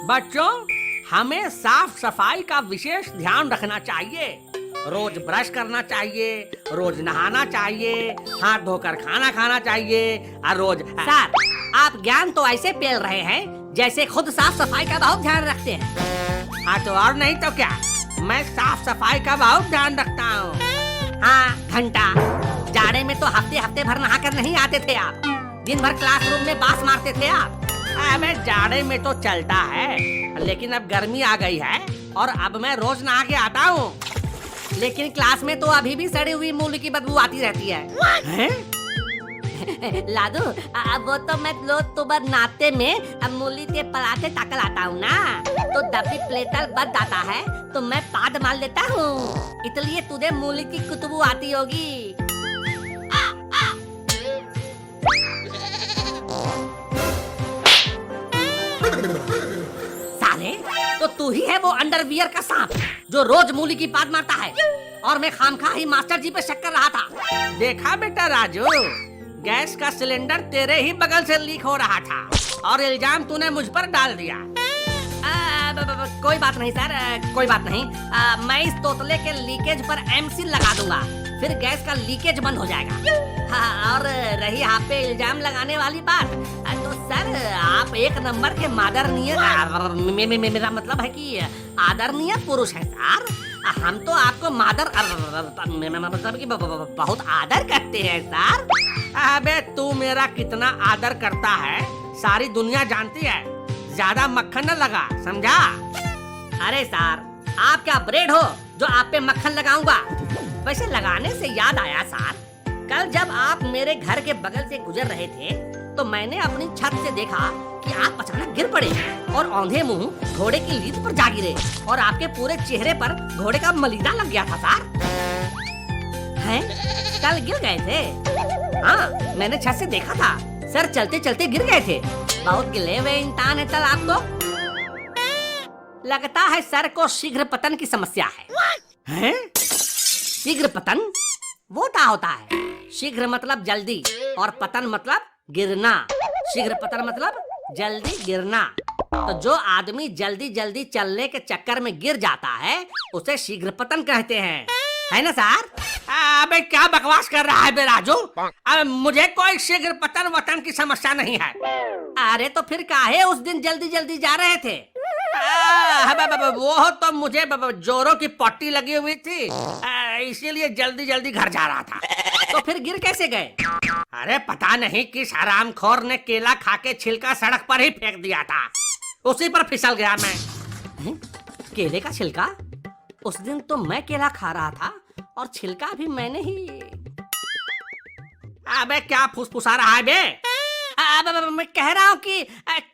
बच्चों, हमें साफ सफाई का विशेष ध्यान रखना चाहिए। रोज ब्रश करना चाहिए, रोज नहाना चाहिए, हाथ धोकर खाना खाना चाहिए और रोज। सर, आप ज्ञान तो ऐसे पेल रहे हैं जैसे खुद साफ सफाई का बहुत ध्यान रखते हैं। हाँ तो और नहीं तो क्या, मैं साफ सफाई का बहुत ध्यान रखता हूँ। हाँ घंटा, जाड़े में तो हफ्ते हफ्ते भर नहा कर नहीं आते थे आप। दिन भर क्लासरूम में बास मारते थे आप। अबे जाड़े में तो चलता है, लेकिन अब गर्मी आ गई है और अब मैं रोज नहा के आता हूँ। लेकिन क्लास में तो अभी भी सड़ी हुई मूली की बदबू आती रहती है। लादू, वो तो मैं रोज सुबह नाते में मूली के पराठे ताकल आता हूँ ना, तो डब्बी प्लेटर बच जाता है तो मैं पाद मार लेता हूँ, इसलिए तुझे मूली की खुशबू आती होगी। साले, तो तू ही है वो अंडरवियर का सांप जो रोज मूली की पाद मारता है, और मैं खामखा ही मास्टर जी पे शक कर रहा था। देखा बेटा राजू, गैस का सिलेंडर तेरे ही बगल से लीक हो रहा था और इल्जाम तूने मुझ पर डाल दिया। कोई बात नहीं सर, कोई बात नहीं। मैं इस तोतले के लीकेज पर एमसील लगा दूंगा, फिर गैस का लीकेज बंद हो जाएगा। हाँ, और रही आप पे इल्जाम लगाने वाली बात, तो सर आप एक नंबर के मादरणीय, मेरा मतलब है कि आदरणीय पुरुष है सर। हम तो आपको मतलब कि बहुत आदर करते हैं सर। अबे तू मेरा कितना आदर करता है सारी दुनिया जानती है, ज्यादा मक्खन न लगा, समझा? अरे सर, आप क्या ब्रेड हो जो आप पे मक्खन लगाऊंगा? वैसे लगाने से याद आया सर, कल जब आप मेरे घर के बगल से गुजर रहे थे तो मैंने अपनी छत से देखा कि आप अचानक गिर पड़े और औंधे मुंह घोड़े की लीद पर जा गिरे और आपके पूरे चेहरे पर घोड़े का मलीदा लग गया था सर। हैं? कल गिर गए थे? हाँ, मैंने छत से देखा था सर, चलते चलते गिर गए थे। बहुत गिले हुए इंसान है सर आप तो। लगता है सर को शीघ्र पतन की समस्या है। हैं? शीघ्र पतन वो क्या होता है? शीघ्र मतलब जल्दी और पतन मतलब गिरना। शीघ्र पतन मतलब जल्दी गिरना। तो जो आदमी जल्दी जल्दी चलने के चक्कर में गिर जाता है उसे शीघ्र पतन कहते हैं, है ना सर? अबे क्या बकवास कर रहा है बे राजू? अब मुझे कोई शीघ्र पतन वतन की समस्या नहीं है। अरे तो फिर काहे उस दिन जल्दी जल्दी जा रहे थे? वो तो मुझे जोरों की पट्टी लगी हुई थी, इसीलिए जल्दी जल्दी घर जा रहा था। तो फिर गिर कैसे गए? अरे पता नहीं किस हरामखोर ने केला खा के छिलका सड़क पर ही फेंक दिया था, उसी पर फिसल गया मैं। केले का छिलका? उस दिन तो मैं केला खा रहा था और छिलका भी मैंने ही। अबे क्या फुसफुसा रहा है बे? मैं कह रहा हूँ कि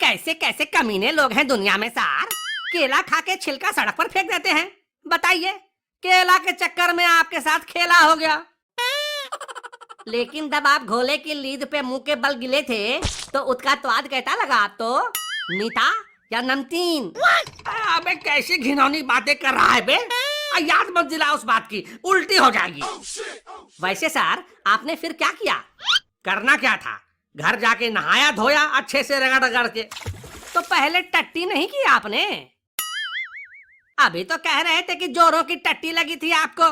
कैसे कैसे कमीने लोग हैं दुनिया में सर, केला खा के छिलका सड़क पर फेंक देते हैं। बताइए, केला के चक्कर में आपके साथ खेला हो गया। लेकिन जब आप घोड़े की लीद पे मुंह के बल गिले थे तो उसका स्वाद कैसा लगा आपको? मीठा या नमकीन? अबे कैसी घिनौनी बातें कर रहा है बे? याद मत दिला उस बात की, उल्टी हो जाएगी। वैसे सर आपने फिर क्या किया? करना क्या था, घर जाके नहाया धोया अच्छे से रगड़ रगड़ के। तो पहले टट्टी नहीं की आपने? अभी तो कह रहे थे कि जोरों की टट्टी लगी थी आपको।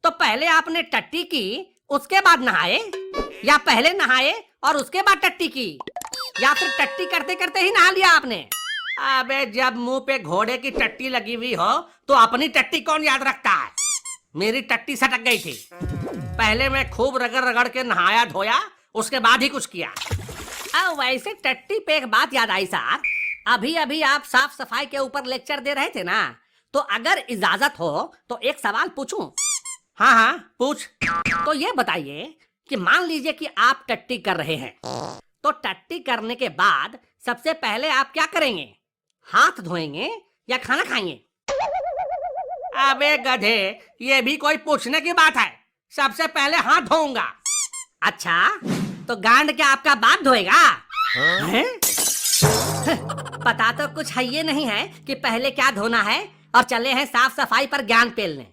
तो पहले आपने टट्टी की उसके बाद नहाए, या पहले नहाए और उसके बाद टट्टी की, या फिर टट्टी करते करते ही नहा लिया आपने? अबे जब मुंह पे घोड़े की टट्टी लगी हुई हो तो अपनी टट्टी कौन याद रखता है? मेरी टट्टी सटक गई थी, पहले मैं खूब रगड़ रगड़ के नहाया धोया, उसके बाद ही कुछ किया। वैसे टट्टी पे एक बात याद आई सर, अभी अभी आप साफ सफाई के ऊपर लेक्चर दे रहे थे ना, तो अगर इजाजत हो तो एक सवाल पूछूं? हाँ हाँ पूछ। तो ये बताइए कि मान लीजिए कि आप टट्टी कर रहे हैं, तो टट्टी करने के बाद सबसे पहले आप क्या करेंगे? हाथ धोएंगे या खाना खाएंगे? अबे गधे, ये भी कोई पूछने की बात है? सबसे पहले हाथ धोऊंगा। अच्छा, तो गांड क्या आपका बाप धोएगा? हैं? पता तो कुछ है ये नहीं है कि पहले क्या धोना है, और चले हैं साफ सफाई पर ज्ञान पेलने।